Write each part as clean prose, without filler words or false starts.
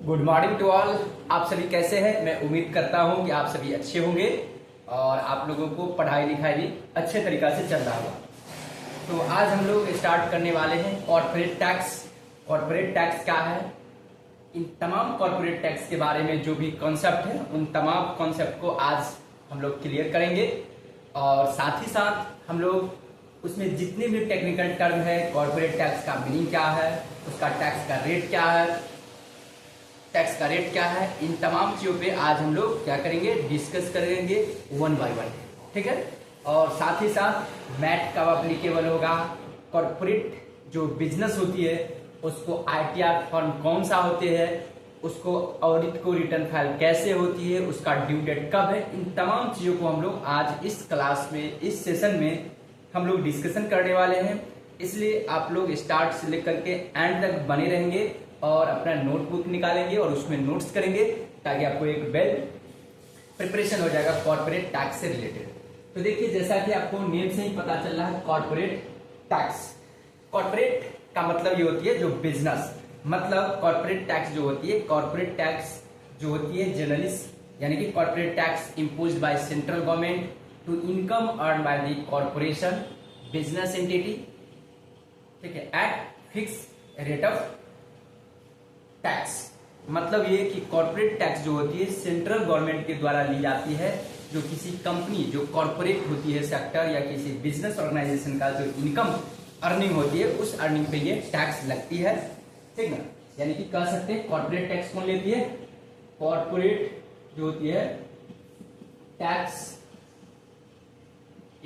Good morning to all. आप सभी कैसे हैं? मैं उम्मीद करता हूं कि आप सभी अच्छे होंगे और आप लोगों को पढ़ाई लिखाई भी अच्छे तरीका से चल रहा होगा। तो आज हम लोग स्टार्ट करने वाले हैं कॉर्पोरेट टैक्स। कॉर्पोरेट टैक्स क्या है, इन तमाम कॉर्पोरेट टैक्स के बारे में जो भी कॉन्सेप्ट है उन तमाम कॉन्सेप्ट को आज हम लोग क्लियर करेंगे और साथ ही साथ हम लोग उसमें जितने भी टेक्निकल टर्म है, कॉर्पोरेट टैक्स का मीनिंग क्या है, उसका टैक्स का रेट क्या है, टैक्स का रेट क्या है, इन तमाम चीजों पे आज हम लोग क्या करेंगे, डिस्कस करेंगे वन बाय वन। ठीक है। और साथ ही साथ मैट कब अप्लीकेबल होगा, कॉर्पोरेट जो बिजनेस होती है उसको आईटीआर फॉर्म कौन सा होते हैं, उसको ऑडिट को रिटर्न फाइल कैसे होती है, उसका ड्यू डेट कब है, इन तमाम चीजों को हम लोग आज इस क्लास में, इस सेशन में हम लोग डिस्कशन करने वाले हैं। इसलिए आप लोग स्टार्ट से लेकर के एंड तक बने रहेंगे और अपना नोटबुक निकालेंगे और उसमें नोट्स करेंगे ताकि आपको एक वेल प्रिपरेशन हो जाएगा कॉर्पोरेट टैक्स से रिलेटेड। तो देखिए, जैसा कि आपको नेम से ही पता चल रहा है, कॉर्पोरेट टैक्स। कॉर्पोरेट का मतलब ये होती है जो बिजनेस, मतलब कॉर्पोरेट टैक्स जो होती है, कॉर्पोरेट टैक्स जो होती है जनरली, यानी कि corporate tax imposed by central government to income earn by the corporation business entity, ठीक है, at fix rate of tax. मतलब ये कि कॉर्पोरेट टैक्स जो होती है सेंट्रल गवर्नमेंट के द्वारा ली जाती है, जो किसी कंपनी जो कॉर्पोरेट होती है सेक्टर या किसी बिजनेस ऑर्गेनाइजेशन का जो इनकम अर्निंग होती है उस अर्निंग पे ये टैक्स लगती है। ठीक ना, यानी कि कह सकते हैं कॉर्पोरेट टैक्स कौन लेती है, कॉर्पोरेट जो होती है tax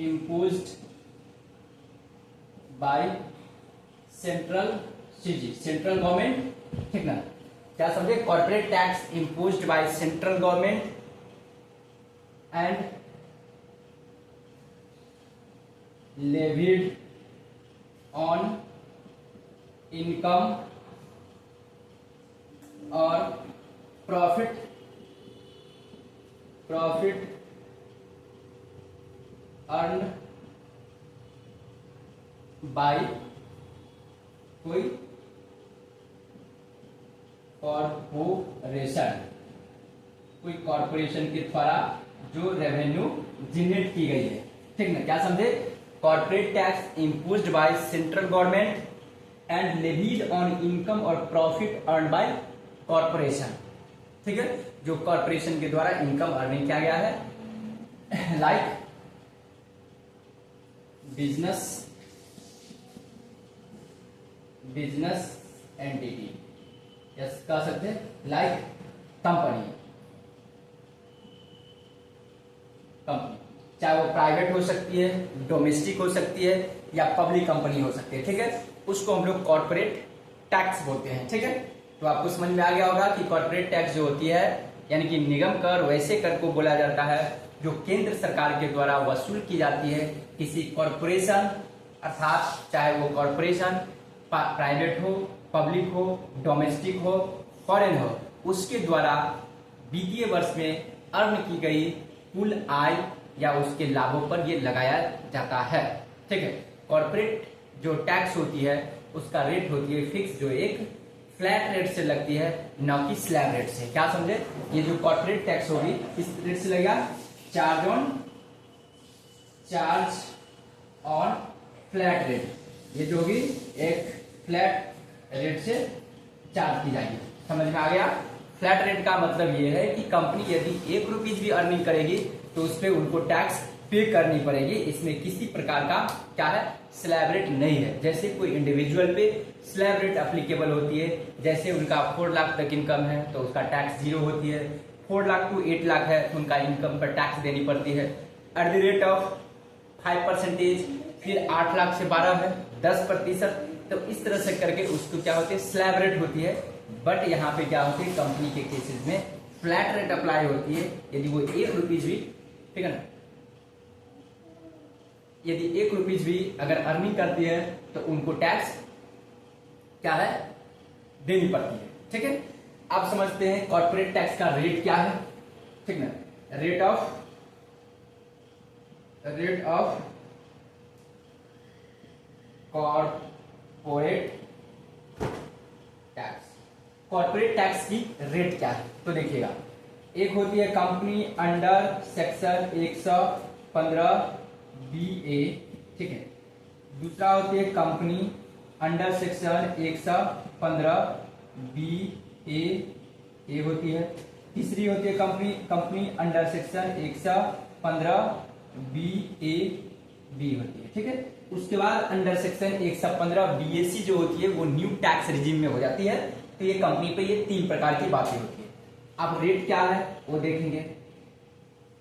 imposed by central central government. ठीक ना, क्या समझे, corporate tax imposed by central government and levied on income और प्रॉफिट अर्न बाय कोई कॉर्पोरेशन, कोई कॉर्पोरेशन के द्वारा जो रेवेन्यू जनरेट की गई है। ठीक ना, क्या समझे, corporate tax imposed by central government and levied on income और प्रॉफिट अर्न बाय कॉर्पोरेशन। ठीक है, जो कॉर्पोरेशन के द्वारा इनकम अर्निंग किया गया है, लाइक बिजनेस एंटिटी, यस कह सकते हैं, लाइक कंपनी, चाहे वो प्राइवेट हो सकती है, डोमेस्टिक हो सकती है या पब्लिक कंपनी हो सकती है। ठीक है, उसको हम लोग कॉर्पोरेट टैक्स बोलते हैं। ठीक है, तो आपको समझ में आ गया होगा कि कॉर्पोरेट टैक्स जो होती है यानी कि निगम कर, वैसे कर को बोला जाता है जो केंद्र सरकार के द्वारा वसूल की जाती है किसी कॉर्पोरेशन, अर्थात चाहे वो कॉर्पोरेशन प्राइवेट हो, पब्लिक हो, डोमेस्टिक हो, फॉरेन हो, उसके द्वारा वित्तीय वर्ष में अर्न की गई कुल आय या उसके लाभों पर ये लगाया जाता है। ठीक है, कॉर्पोरेट जो टैक्स होती है उसका रेट होती है फिक्स, जो एक फ्लैट रेट से लगती है, न कि स्लैब रेट से। क्या समझे, ये जो कॉर्पोरेट टैक्स होगी किस रेट से लगेगा, चार्ज ऑन फ्लैट रेट, ये जो होगी एक फ्लैट रेट से चार्ज की जाएगी। समझ में आ गया। फ्लैट रेट का मतलब ये है कि कंपनी यदि ₹1 भी अर्निंग करेगी तो उस पर उनको टैक्स पे करनी पड़ेगी। इसमें किसी प्रकार का क्या है, स्लैब रेट नहीं है। जैसे कोई इंडिविजुअल पे स्लैब रेट अप्लीकेबल होती है, जैसे उनका 4 लाख तक इनकम है तो उसका टैक्स 0 होती है, 4 लाख टू 8 लाख है तो उनका इनकम पर टैक्स देनी पड़ती है एट द रेट ऑफ 5%, फिर 8 लाख से 12 है 10%। तो इस तरह से करके उसको क्या होती है, स्लैब रेट होती है। बट यहाँ पे क्या होती है, कंपनी के केसेस में फ्लैट रेट अप्लाई होती है। यदि वो ₹1 भी, ठीक है ना, यदि ₹1 भी अगर अर्निंग करती है तो उनको टैक्स क्या है, देनी पड़ती है। ठीक है, आप समझते हैं कॉर्पोरेट टैक्स का रेट क्या है। ठीक ना, rate of corporate tax, corporate tax की रेट क्या है। तो देखिएगा, एक होती है कंपनी अंडर सेक्शन 115 BA, ठीक है। दूसरा होती है कंपनी अंडर सेक्शन 115 BA, ये होती है। तीसरी होती है company under section 115 BA B होती है, ठीक है। उसके बाद अंडर सेक्शन 115 BAC जो होती है वो न्यू टैक्स रिजीम में हो जाती है। तो ये कंपनी पे ये 3 प्रकार की बातें होती है। अब रेट क्या है वो देखेंगे,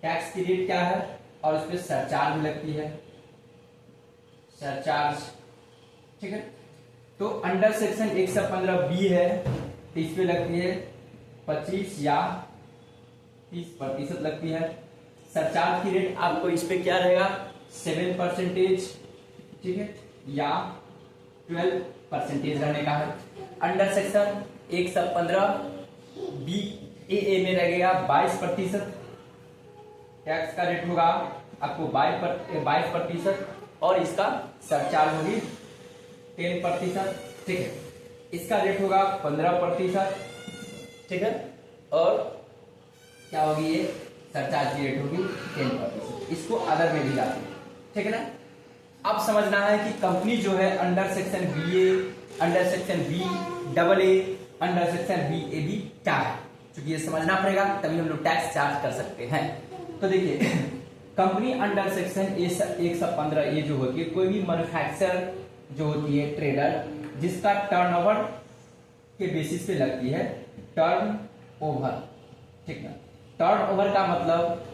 टैक्स की रेट क्या है और उस पर सरचार्ज लगती है, सरचार्ज, ठीक है। तो अंडर सेक्शन 115B है तो इस पे लगती है 25 या 30% लगती है। सरचार्ज की रेट आपको इस पे क्या रहेगा 7%, ठीक है, या 12% रहने का है। अंडर सेक्शन 115BAA में लगेगा 22%, टैक्स का रेट होगा आपको 22% और इसका सरचार्ज होगी 10%, ठीक है। इसका रेट होगा 15%, ठीक है, और क्या होगी ये सरचार्ज की रेट होगी 10%। इसको अदर में भी जाती है, ठीक है ना। अब समझना है कि कंपनी जो है under section BA, under section BAA, under section BAB क्या है, क्योंकि ये समझना पड़ेगा तभी हम लोग टैक्स चार्ज कर सकते हैं। तो देखिए, कंपनी अंडर सेक्शन 115 ये जो होती है, कोई भी मैन्युफैक्चरर जो होती है, ट्रेडर, जिसका टर्नओवर के बेसिस पे लगती है टर्नओवर, ठीक है। टर्नओवर का मतलब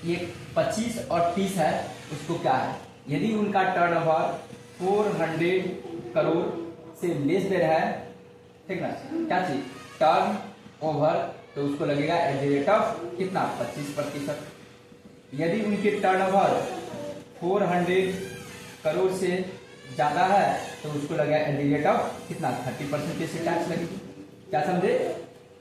ये 25 और 30 है, उसको क्या है, यदि उनका टर्नओवर 400 करोड़ से लेस दे रहा है, ठीक ना, क्या चीज टर्नओवर, तो उसको लगेगा एट द रेट ऑफ कितना 25%। यदि उनके टर्नओवर 400 करोड़ से ज्यादा है तो उसको लगेगा एट द रेट ऑफ कितना 30% से टैक्स लगेगी। क्या समझे,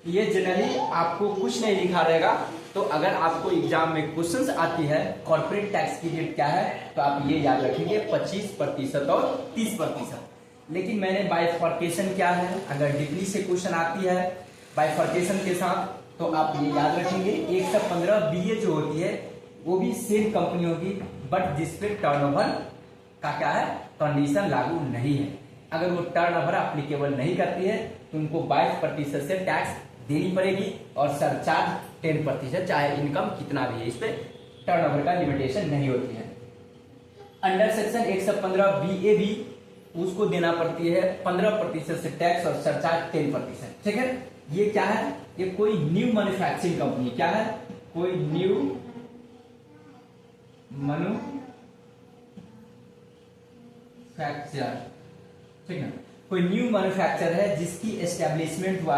ये जनरली आपको कुछ नहीं लिखा रहेगा। तो अगर आपको एग्जाम में क्वेश्चंस आती है कॉर्पोरेट टैक्स की रेट क्या है, तो आप ये याद रखेंगे 25% और 30%। लेकिन मैंने बाइफर्केशन क्या है, अगर डिग्री से क्वेश्चन आती है बाइफर्केशन के साथ, तो आप ये याद रखेंगे 115 BA जो होती है वो भी सेम कंपनी होगी, बट जिसपे टर्नओवर का क्या है कंडीशन लागू नहीं है। अगर वो टर्नओवर एप्लीकेबल नहीं करती है तो उनको 22% से टैक्स देनी पड़ेगी और सरचार्ज 10%, चाहे इनकम कितना भी है, इस पे टर्नओवर का लिमिटेशन नहीं होती है। अंडर सेक्शन 115 BA भी उसको देना पड़ती है 15% से टैक्स और सरचार्ज 10%, ठीक है। ये क्या है, ये कोई न्यू मैन्युफैक्चरिंग कंपनी, क्या है, कोई न्यू मैन्युफैक्चर, ठीक है, कोई न्यू मैन्युफैक्चर है जिसकी एस्टेब्लिशमेंट हुआ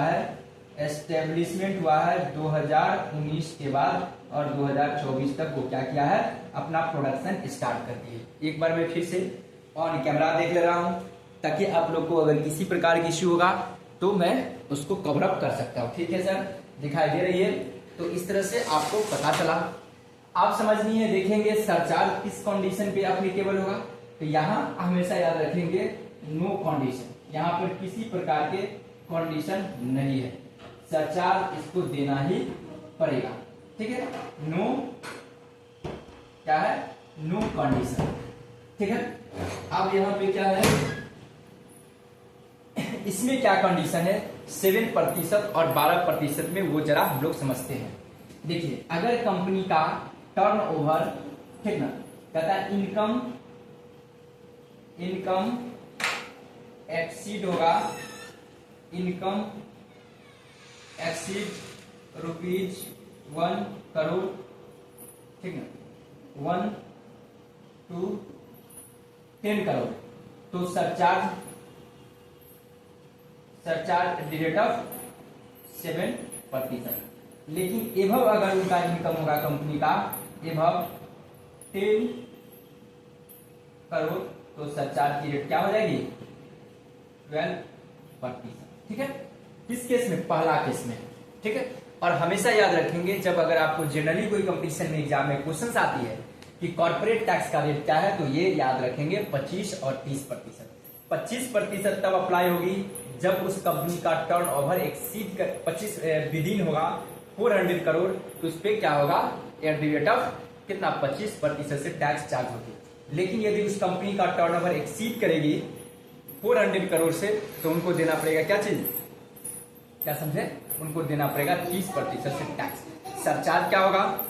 है 2019 के बाद और 2024 तक वो क्या किया है, अपना प्रोडक्शन स्टार्ट कर दिए। एक बार मैं फिर से ऑन कैमरा देख ले रहा हूं ताकि आप लोग को अगर किसी प्रकार की इश्यू होगा तो मैं उसको कवर अप कर सकता हूं, ठीक है सर, दिखाई दे रही है। तो इस तरह से आपको पता चला। आप समझनी है, देखेंगे सरचार्ज किस कंडीशन पे एप्लीकेबल होगा, तो यहाँ हमेशा याद रखेंगे नो कंडीशन, यहाँ पर किसी प्रकार के कंडीशन नहीं है, सरचार्ज इसको देना ही पड़ेगा, ठीक है। नो क्या है, नो कंडीशन, ठीक है। अब यहाँ पे क्या है, इसमें क्या कंडीशन है 7% और 12% में, वो जरा हम लोग समझते हैं। देखिए, अगर कंपनी का टर्नओवर, ठीक ना, कहता है इनकम एक्सीड होगा, इनकम एक्सीड ₹1 करोड़, ठीक ना, 1 to 10 करोड़, तो surcharge at the rate of 7%। लेकिन एभव अगर उनका इनकम होगा कंपनी का एभव 10 करोड़, तो सरचार्ज की रेट क्या हो जाएगी 12%, ठीक है। किस केस में, पहला केस में, ठीक है। और हमेशा याद रखेंगे जब अगर आपको जनरली कोई कंपटीशन में एग्जाम में क्वेश्चन आती है कि कॉर्पोरेट टैक्स का रेट क्या है, तो ये याद रखेंगे 25 और 30%। 25% तब अप्लाई होगी जब उस कंपनी का टर्नओवर एक्सीड कर 25 विदिन होगा 400 करोड़, तो उस पर क्या होगा, एट द रेट ऑफ कितना 25% से टैक्स चार्ज होगी। लेकिन यदि उस कंपनी का टर्नओवर एक्सीड करेगी 400 करोड़ से, तो उनको देना पड़ेगा क्या चीज, क्या समझे, उनको देना पड़ेगा 30% से टैक्स। सरचार्ज क्या होगा,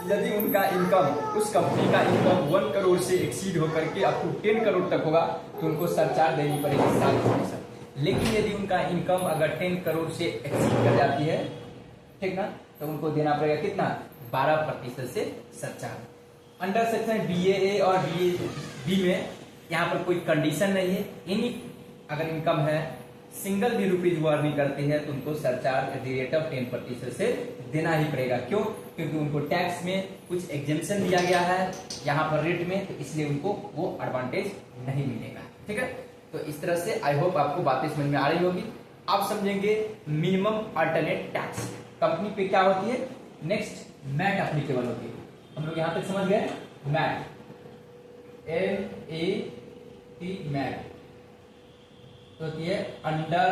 यदि उनका इनकम, उस कंपनी का इनकम 1 करोड़ से एक्सीड होकर के अप टू 10 करोड़ तक होगा, तो उनको सरचार्ज देनी पड़ेगी 7%। लेकिन यदि उनका इनकम अगर 10 करोड़ से एक्सीड कर जाती है, ठीक ना, तो उनको देना पड़ेगा कितना, 12% से सरचार्ज। अंडर सेक्शन BAA और BAB में यहाँ पर कोई कंडीशन नहीं है, एनी अगर इनकम है सिंगल भी रुपीज वो अर्निंग करते हैं तो उनको surcharge at the rate of 10% से देना ही पड़ेगा। क्यों, क्योंकि उनको टैक्स में कुछ एग्जेम्पशन दिया गया है यहाँ पर रेट में, तो इसलिए उनको वो एडवांटेज नहीं मिलेगा। ठीक है, तो इस तरह से आई होप आपको बातें समझ में आ रही होगी। आप समझेंगे मिनिमम अल्टरनेट टैक्स कंपनी पे क्या होती है। नेक्स्ट मैट एप्लीकेबल होती है, हम लोग यहाँ तक समझ गए। मैट MAT मैट तो होती है अंडर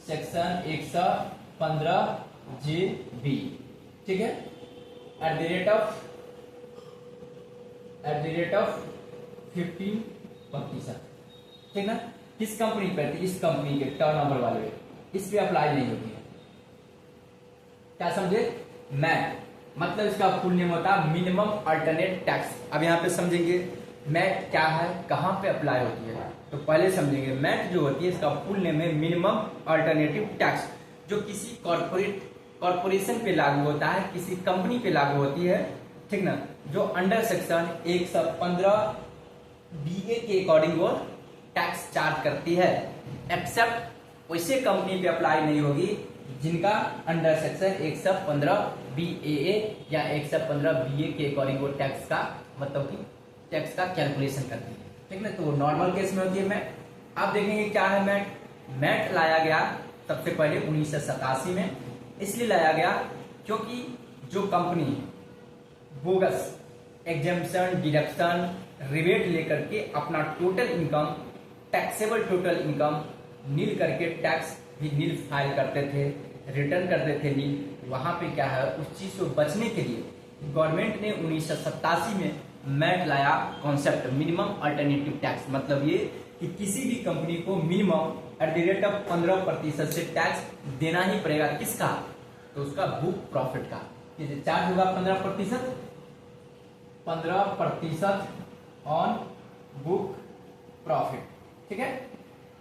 सेक्शन 115JB, ठीक है, एट द रेट ऑफ 15%, ठीक ना। किस कंपनी पर, इस कंपनी के टर्नओवर वाले पे, इस पे अप्लाई नहीं होती है। क्या समझे, मैट मतलब इसका फुल नेम होता है मिनिमम अल्टरनेट टैक्स। अब यहाँ पे समझेंगे मैट क्या है, कहाँ पे अप्लाई होती है। तो पहले समझेंगे मैट जो होती है इसका फुल नेम है मिनिमम अल्टरनेटिव टैक्स, जो किसी कॉर्पोरेशन पे लागू होता है, किसी कंपनी पे लागू होती है, ठीक ना, जो अंडर सेक्शन 115 BA के अकॉर्डिंग वो टैक्स चार्ज करती है। एक्सेप्ट वैसे कंपनी पे अप्लाई नहीं होगी जिनका अंडर सेक्शन 115 BAA या 115 BA के अकॉर्डिंग वो टैक्स का मतलब कि टैक्स का कैलकुलेशन करती है, ठीक ना। तो वो नॉर्मल केस में होती है मैट। आप देखेंगे क्या है मैट। मैट लाया गया सबसे पहले 1987 में, इसलिए लाया गया क्योंकि जो company bogus exemption, deduction, rebate लेकर के अपना total income, taxable total income nil करके टैक्स भी नील फाइल करते थे, रिटर्न करते थे नील, वहां पे क्या है उस चीज को बचने के लिए गवर्नमेंट ने 1987 में मैट लाया कॉन्सेप्ट मिनिमम अल्टरनेटिव टैक्स। मतलब ये कि किसी भी कंपनी को minimum eight the rate of 15% से टैक्स देना ही पड़ेगा। किसका, तो उसका बुक प्रॉफिट का चार्ज होगा 15% ऑन बुक प्रॉफिट, ठीक है।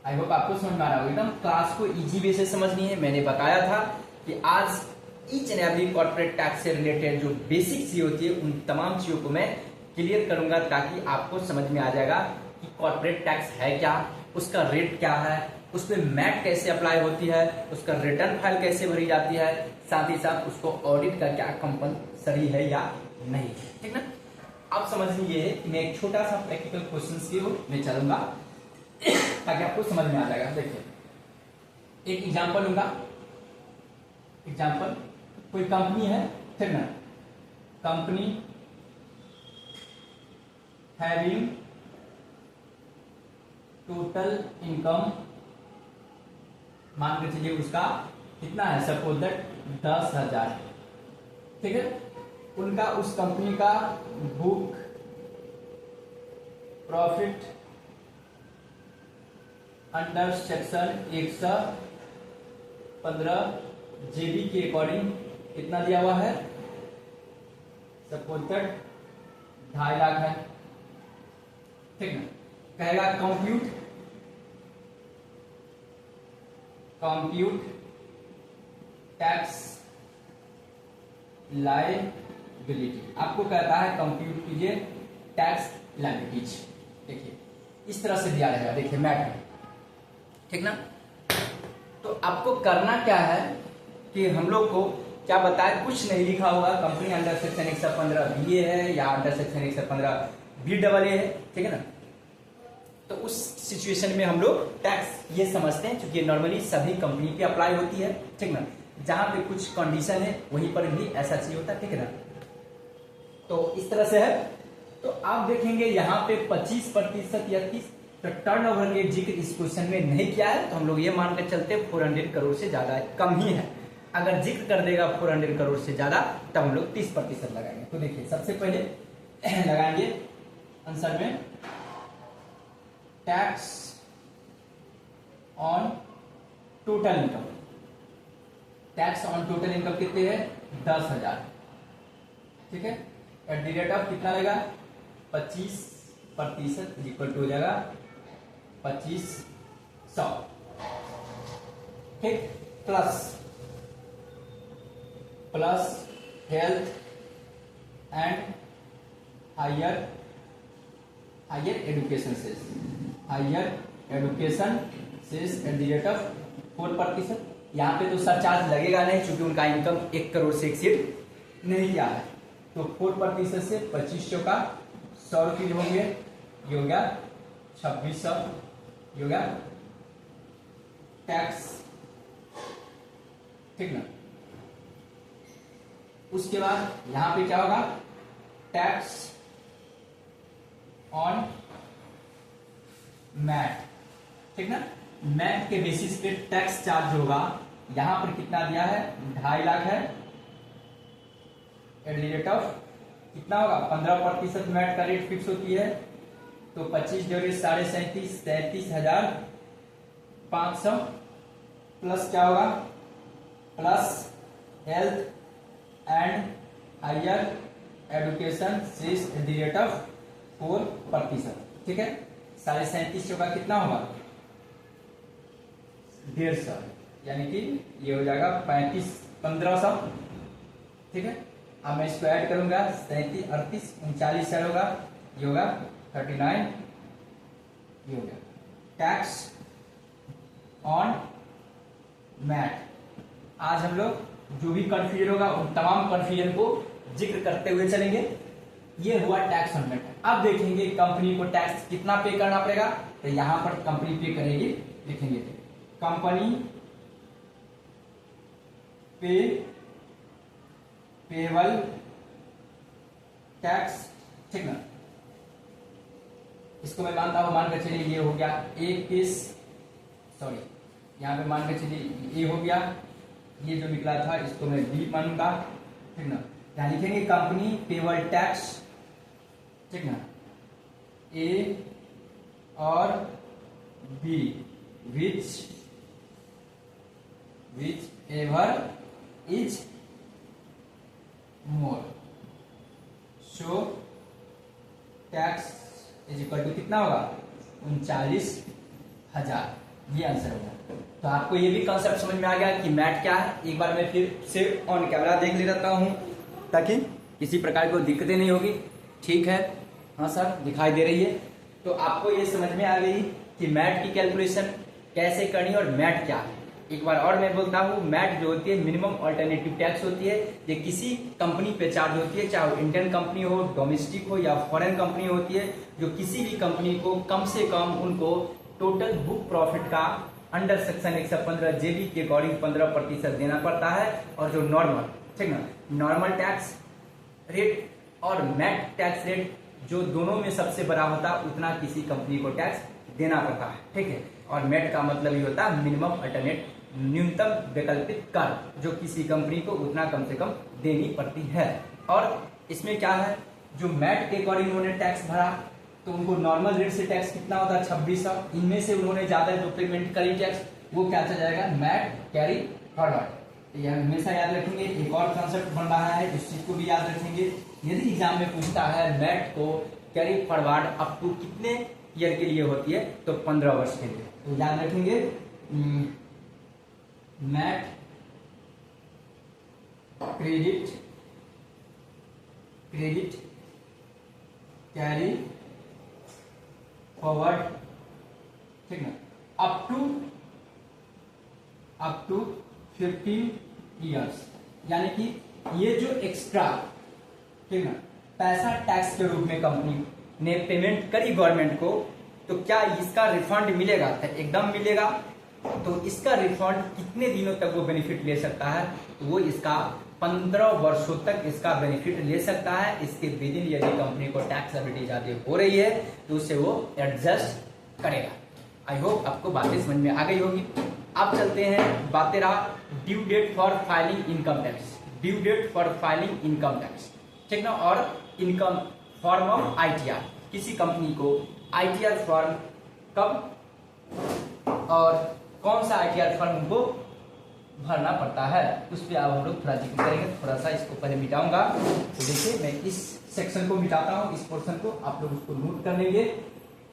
आई होप आपको समझ में आ रहा होगा। एकदम क्लास को इजी वे से समझनी है। मैंने बताया था कि आज each and every corporate tax से रिलेटेड जो बेसिक चीज होती है उन तमाम चीजों को मैं क्लियर करूंगा, ताकि आपको समझ में आ जाएगा कि कॉर्पोरेट टैक्स है क्या, उसका रेट क्या है, उस पर मैट कैसे अप्लाई होती है, उसका रिटर्न फाइल कैसे भरी जाती है, साथ ही साथ उसको ऑडिट का क्या कंपलसरी है या नहीं, ठीक ना। अब समझनी ये है कि मैं एक छोटा सा प्रैक्टिकल क्वेश्चन की ओर मैं चलूंगा ताकि आपको समझ में आ जाएगा। देखिए एक एग्जांपल लूंगा। एग्जांपल, कोई कंपनी है, ठीक ना, कंपनी हैविंग टोटल इनकम मान के चलिए उसका कितना है, सपोज दैट 10,000, ठीक है। उनका उस कंपनी का book profit under section 115JB के अकॉर्डिंग कितना दिया हुआ है, सपोज दैट 2.5 लाख है, ठीक ना। कहेगा कंप्यूट टैक्स लायबिलिटी। आपको कहता है कंप्यूट कीजिए टैक्स लायबिलिटीज। देखिए इस तरह से दिया रहेगा, देखिए मैट में, ठीक ना। तो आपको करना क्या है कि हम लोग को क्या बताए, कुछ नहीं लिखा होगा, कंपनी अंडर सेक्शन 115 BA है या अंडर सेक्शन 115 BAA है, ठीक है ना। तो उस सिचुएशन में हम लोग टैक्स ये समझते हैं, क्योंकि नॉर्मली सभी कंपनी पे अप्लाई होती है, ठीक ना। जहां पे कुछ कंडीशन है वहीं पर भी ऐसा चीज होता है, ठीक है ना। तो इस तरह से है। तो आप देखेंगे यहाँ पे 25% या तो टर्नओवर के जिक्र इस क्वेश्चन में नहीं किया है, तो हम लोग ये मानकर चलते 400 करोड़ से ज्यादा कम ही है। अगर जिक्र कर देगा 400 करोड़ से ज्यादा तब हम लोग 30% लगाएंगे। तो देखिए सबसे पहले लगाएंगे आंसर में tax on total income. Tax on total income कितने है? 10,000। ठीक है, एट द रेट ऑफ कितना लगेगा? 25% इक्वल टू हो जाएगा 2500। ठीक, plus health and higher education cess, at the rate of 4%। यहाँ पे तो सरचार्ज लगेगा नहीं क्योंकि उनका इनकम 1 करोड़ से एक्सीड नहीं किया है। तो 4% से 2500 का 100 रुपये होंगे, ये हो गया 2600, ये हो गया टैक्स। ठीक ना, उसके बाद यहां पे क्या होगा? Tax on MAT. ठीक ना, मैट के बेसिस पे टैक्स चार्ज होगा। यहां पर कितना दिया है? 2.5 लाख है। एट द रेट ऑफ कितना होगा? 15% मैट का रेट फिक्स होती है, तो 25 जोड़े 37.5, 37,500 प्लस क्या होगा? Plus health and higher education cess at the rate of 4%। ठीक है, 37,500 का कितना होगा? 150, यानी कि ये हो जाएगा 1500। ठीक है, अब मैं इसको ऐड करूंगा 37, 38, 39 होगा, ये होगा 39, ये हो गया टैक्स ऑन मैट। आज हम लोग जो भी कंफ्यूजन होगा उन तमाम कंफ्यूजन को जिक्र करते हुए चलेंगे। ये हुआ टैक्स ऑन मैट। अब देखेंगे कंपनी को टैक्स कितना पे करना पड़ेगा, तो यहां पर कंपनी पे करेगी, लिखेंगे कंपनी पेबल टैक्स। ठीक ना, इसको मैं मानता हूं, मान कर चलिए ये हो गया एक केस, सॉरी यहां पे मान कर चलिए ए हो गया, ये जो निकला था इसको मैं बी मानूंगा। ठीक ना, यहां लिखेंगे कंपनी पेबल टैक्स। ठीक ना, ए और B whichever is more, so tax is equal to कितना होगा? 39,000। ये आंसर होगा। तो आपको ये भी कंसेप्ट समझ में आ गया कि मैट क्या है। एक बार मैं फिर से ऑन कैमरा देख ले रहता हूं ताकि किसी प्रकार की दिक्कतें नहीं होगी। ठीक है, हाँ सर दिखाई दे रही है। तो आपको ये समझ में आ गई कि मैट की कैलकुलेशन कैसे करनी और मैट क्या है। एक बार और मैं बोलता हूँ, मैट जो होती है मिनिमम अल्टरनेटिव टैक्स होती है। ये किसी कंपनी पे चार्ज होती है, चाहे वो इंडियन कंपनी हो, डोमेस्टिक हो या फॉरेन कंपनी होती है, जो किसी भी कंपनी को कम से कम उनको टोटल बुक प्रॉफिट का अंडर सेक्शन 115 जेबी के अकॉर्डिंग 15% देना पड़ता है। और जो नॉर्मल, ठीक ना, नॉर्मल टैक्स रेट और मैट टैक्स रेट जो दोनों में सबसे बड़ा होता है उतना किसी कंपनी को टैक्स देना पड़ता है। ठीक है, और मैट का मतलब ये होता है मिनिमम अल्टरनेट, न्यूनतम वैकल्पिक कर, जो किसी कंपनी को उतना कम से कम देनी पड़ती है। और इसमें क्या है, जो मैट के अकॉर्डिंग उन्होंने टैक्स भरा तो उनको नॉर्मल रेट से टैक्स कितना होता है? 2600। इनमें से उन्होंने ज्यादा जो पेमेंट करी टैक्स वो क्या चला जाएगा? MAT carry forward. यह हमेशा याद रखेंगे। एक और कॉन्सेप्ट बन रहा है, इस चीज को भी याद रखेंगे। यदि एग्जाम में पूछता है मैट को कैरी फॉरवर्ड अप टू कितने ईयर के लिए होती है, तो 15 वर्ष के लिए, तो याद रखेंगे मैट क्रेडिट कैरी फॉरवर्ड, ठीक ना, अप टू 15 ईयर्स। यानी कि ये जो एक्स्ट्रा, ठीक ना, पैसा टैक्स के रूप में कंपनी ने पेमेंट करी गवर्नमेंट को, तो क्या इसका रिफंड मिलेगा? तो एकदम मिलेगा। तो इसका रिफंड कितने दिनों तक वो बेनिफिट ले सकता है? तो वो इसका 15 वर्षों तक इसका बेनिफिट ले सकता है। इसके विदिन यदि कंपनी को टैक्स एबिलिटी ज्यादा हो रही है तो उसे वो एडजस्ट करेगा। आई होप आपको बातें समझ में आ गई होगी। अब चलते हैं बातें रहा due date for filing income tax. Due date for filing income tax, ठीक ना। और इनकम फॉर्म ऑफ आईटीआर, किसी कंपनी को आईटीआर फॉर्म कब और कौन सा आईटीआर फॉर्म उनको भरना पड़ता है, उस पर अब हम लोग थोड़ा जिक्र करेंगे। थोड़ा सा इसको पहले मिटाऊंगा। तो देखिए मैं इस सेक्शन को मिटाता हूँ, इस पोर्शन को आप लोग उसको नोट कर लेंगे,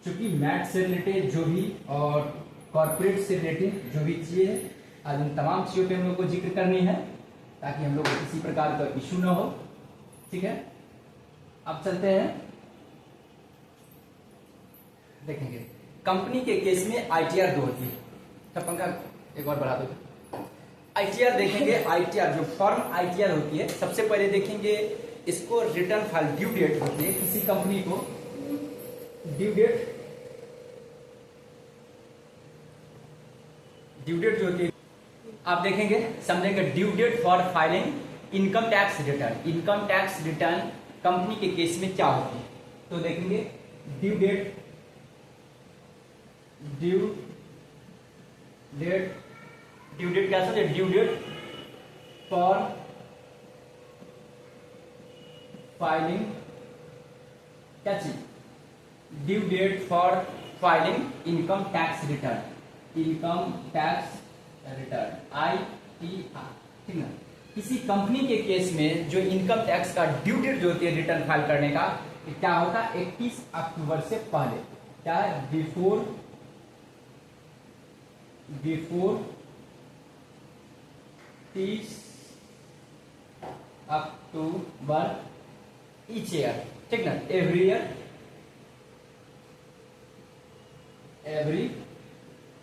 क्योंकि मैथ से रिलेटेड जो भी और कॉर्पोरेट से रिलेटेड जो भी चीजें हैं, आज उन तमाम चीजों पे हम लोग को जिक्र करनी है, ताकि हम लोग को किसी प्रकार का इश्यू ना हो। ठीक है, अब चलते हैं, देखेंगे कंपनी के केस में आईटीआर 2 होती है। पंखा एक और बढ़ा दो। आईटीआर देखेंगे, आईटीआर जो फॉर्म आईटीआर होती है, सबसे पहले देखेंगे इसको रिटर्न फाइल ड्यू डेट होती है किसी कंपनी को। ड्यू डेट जो होती है आप देखेंगे, समझेंगे due date for filing income tax return. Income tax return company के केस में क्या होती है, तो देखेंगे ड्यू डेट क्या समझे, ड्यू डेट फॉर फाइलिंग क्या चीज, due date for filing income tax return. Income tax return ITR, ठीक ना। किसी कंपनी के केस में जो इनकम टैक्स का ड्यू डेट जो होती है रिटर्न फाइल करने का, क्या होता है 21 अक्टूबर से पहले, क्या है बिफोर 30 अक्टूबर ईच ईयर, ठीक ना। एवरी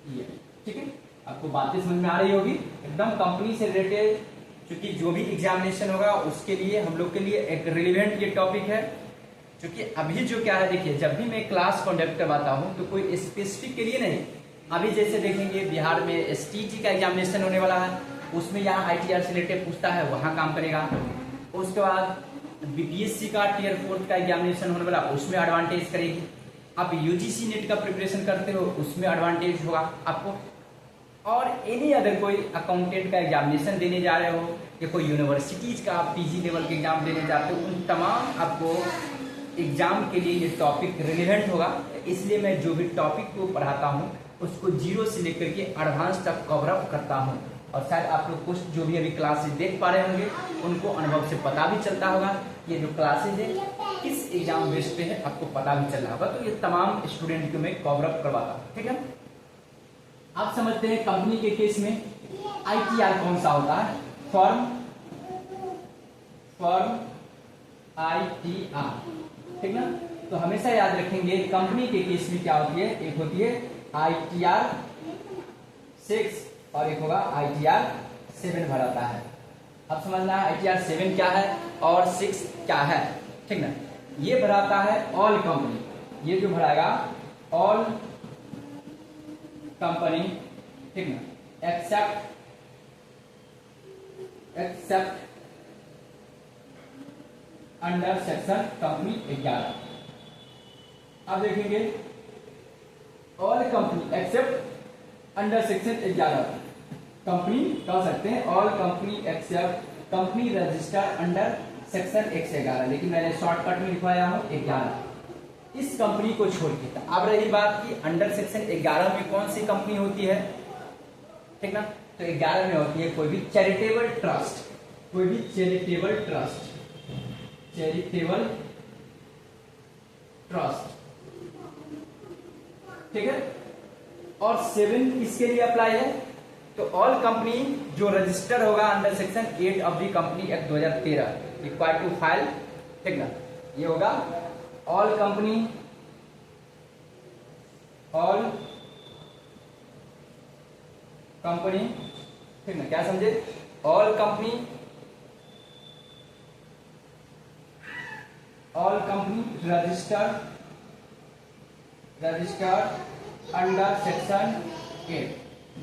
ईयर, ठीक है। आपको बातें समझ में आ रही होगी एकदम। कंपनी से रिलेटेड, क्योंकि जो भी एग्जामिनेशन होगा उसके लिए हम लोग के लिए एक रिलेवेंट ये टॉपिक है। क्योंकि अभी जो क्या है, देखिए जब भी मैं क्लास कंडक्ट करवाता हूँ तो कोई स्पेसिफिक के लिए नहीं। अभी जैसे देखेंगे बिहार में STT का एग्जामिनेशन होने वाला है, उसमें यहाँ ITR से रिलेटेड पूछता है, वहां काम करेगा। उसके बाद BPSC का Tier 4 का एग्जामिनेशन होने वाला, उसमें एडवांटेज करेगी। आप UGC नेट का प्रिपरेशन करते हो, उसमें एडवांटेज होगा आपको। और एनी अदर कोई अकाउंटेंट का एग्जामिनेशन देने जा रहे हो, या कोई यूनिवर्सिटीज का आप PG लेवल के एग्जाम देने जाते हो, उन तमाम आपको एग्जाम के लिए ये टॉपिक रिलेवेंट होगा। इसलिए मैं जो भी टॉपिक को पढ़ाता हूँ उसको 0 से लेकर के एडवांस तक कवर अप करता हूँ। और शायद आप लोग कुछ जो भी अभी क्लासेस देख पा रहे होंगे उनको अनुभव से पता भी चलता होगा ये जो क्लासेज है किस एग्जाम बेस पे है, आपको पता भी चल रहा होगा। तो ये तमाम स्टूडेंट को मैं कवर अप करवाता हूँ, ठीक है। आप समझते हैं कंपनी के केस में ITR कौन सा होता है, फॉर्म ITR, ठीक ना। तो हमेशा याद रखेंगे कंपनी के केस में क्या होती है, एक होती है ITR 6 और एक होगा ITR 7 भराता है। अब समझना है ITR 7 क्या है और 6 क्या है, ठीक ना। ये भराता है ऑल कंपनी, ये जो भराएगा ऑल कंपनी, ठीक ना, एक्सेप्ट अंडर सेक्शन कंपनी 11। अब देखेंगे all company except under section 11 company कह सकते हैं, all company except company register under section 111, लेकिन मैंने शॉर्टकट में लिखवाया हूं 11। इस कंपनी को छोड़ के अब रही बात की अंडर सेक्शन 11 में कौन सी कंपनी होती है, ठीक ना। तो 11 में होती है कोई भी चैरिटेबल ट्रस्ट, कोई भी चैरिटेबल ट्रस्ट, ठीक है। और 7 किसके लिए अप्लाई है, तो ऑल कंपनी जो रजिस्टर होगा under section 8 of the company act 2013 required to file, ठीक ना। ये होगा ऑल कंपनी, ठीक ना, क्या समझे, all company register under section 8।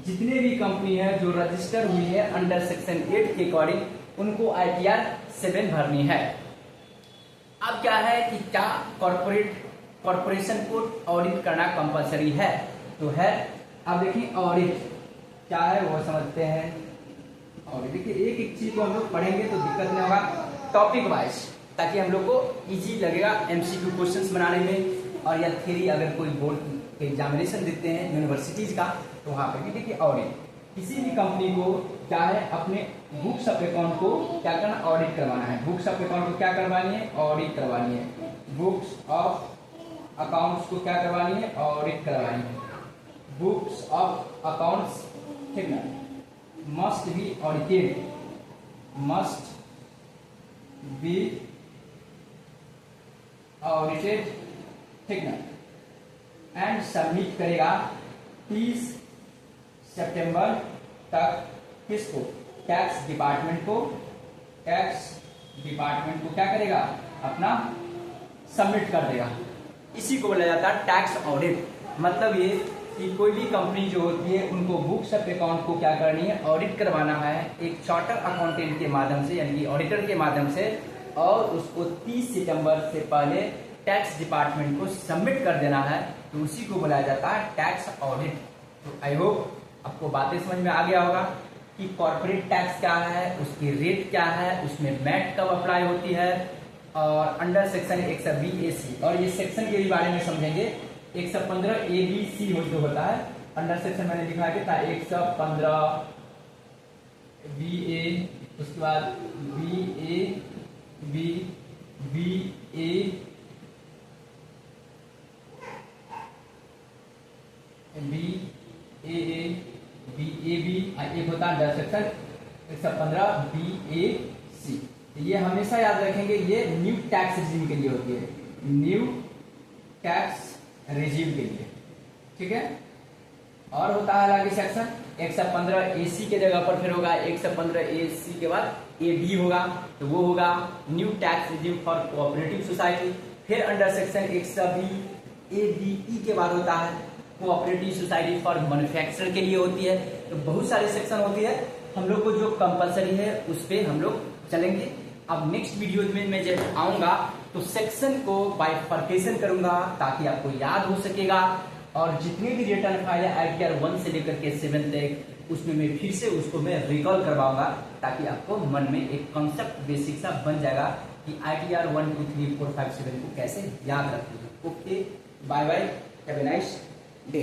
जितने भी कंपनी है जो रजिस्टर हुई है अंडर सेक्शन 8 के अकॉर्डिंग उनको ITR 7 भरनी है। अब क्या है कि क्या कॉर्पोरेट कॉर्पोरेशन को ऑडिट करना कंपलसरी है। तो है, अब देखिए ऑडिट क्या है वो समझते हैं। ऑडिट देखिए एक एक चीज को हम लोग पढ़ेंगे तो दिक्कत नहीं होगा, टॉपिक वाइज, ताकि हम लोग को इजी लगेगा एमसीक्यू क्वेश्चंस बनाने में। और या थ्योरी अगर कोई बोर्ड एग्जामिनेशन देते हैं यूनिवर्सिटीज का, तो वहाँ पे भी देखिए ऑडिट, किसी भी कंपनी को क्या है अपने बुक्स ऑफ अकाउंट को क्या करना, ऑडिट करवाना है। बुक्स ऑफ अकाउंट को क्या करवानी है, ऑडिट करवानी है। बुक्स ऑफ अकाउंट्स को क्या करवानी है, ऑडिट करवानी है। बुक्स ऑफ अकाउंट्स ठीक ना, must be audited, must be audited ठीक ना, एंड सबमिट करेगा 30 सितंबर तक किसको, टैक्स डिपार्टमेंट को। टैक्स डिपार्टमेंट को क्या करेगा, अपना सबमिट कर देगा। इसी को बोला जाता है टैक्स ऑडिट। मतलब ये कि कोई भी कंपनी जो होती है उनको बुक्स ऑफ अकाउंट को क्या करनी है, ऑडिट करवाना है एक चार्टर अकाउंटेंट के माध्यम से, यानी कि ऑडिटर के माध्यम से, और उसको 30 सितंबर से पहले टैक्स डिपार्टमेंट को सबमिट कर देना है। तो उसी को बोला जाता है टैक्स ऑडिट। तो आई होप आपको बातें समझ में आ गया होगा कि कॉर्पोरेट टैक्स क्या है, उसकी रेट क्या है, उसमें मैट कब अप्लाई होती है, और अंडर सेक्शन 120AC, और ये सेक्शन के भी बारे में समझेंगे। 115ABC जो होता है, अंडर सेक्शन मैंने लिखा है था 115BA, उसके बाद BA, BA, BAB, एक होता है अंडर सेक्शन 115BAC। ये हमेशा याद रखेंगे, ये न्यू टैक्स रिजीम के लिए होती है, न्यू टैक्स रिजीम के लिए, ठीक है। और होता है आगे सेक्शन 115AC के जगह पर फिर होगा 115AC के बाद AB होगा, तो वो होगा new tax regime for cooperative society. फिर अंडर सेक्शन 120ABE के बाद होता है कोऑपरेटिव सोसाइटी फॉर मैन्युफैक्चर के लिए होती है। तो बहुत सारे सेक्शन होती है, हम लोग को जो कंपलसरी है उस पर हम लोग चलेंगे। अब नेक्स्ट वीडियो में मैं जब आऊंगा तो सेक्शन को बाइफर्केशन करूंगा ताकि आपको याद हो सकेगा, और जितने भी रिटर्न फाइल है ITR 1 से लेकर के 7 तक, उसमें मैं फिर से उसको मैं रिकॉल करवाऊंगा, ताकि आपको मन में एक कॉन्सेप्ट बेसिक सा बन जाएगा कि ITR 1 2 3 4 5 7 को कैसे याद रखना है। Okay, bye bye, have a nice day.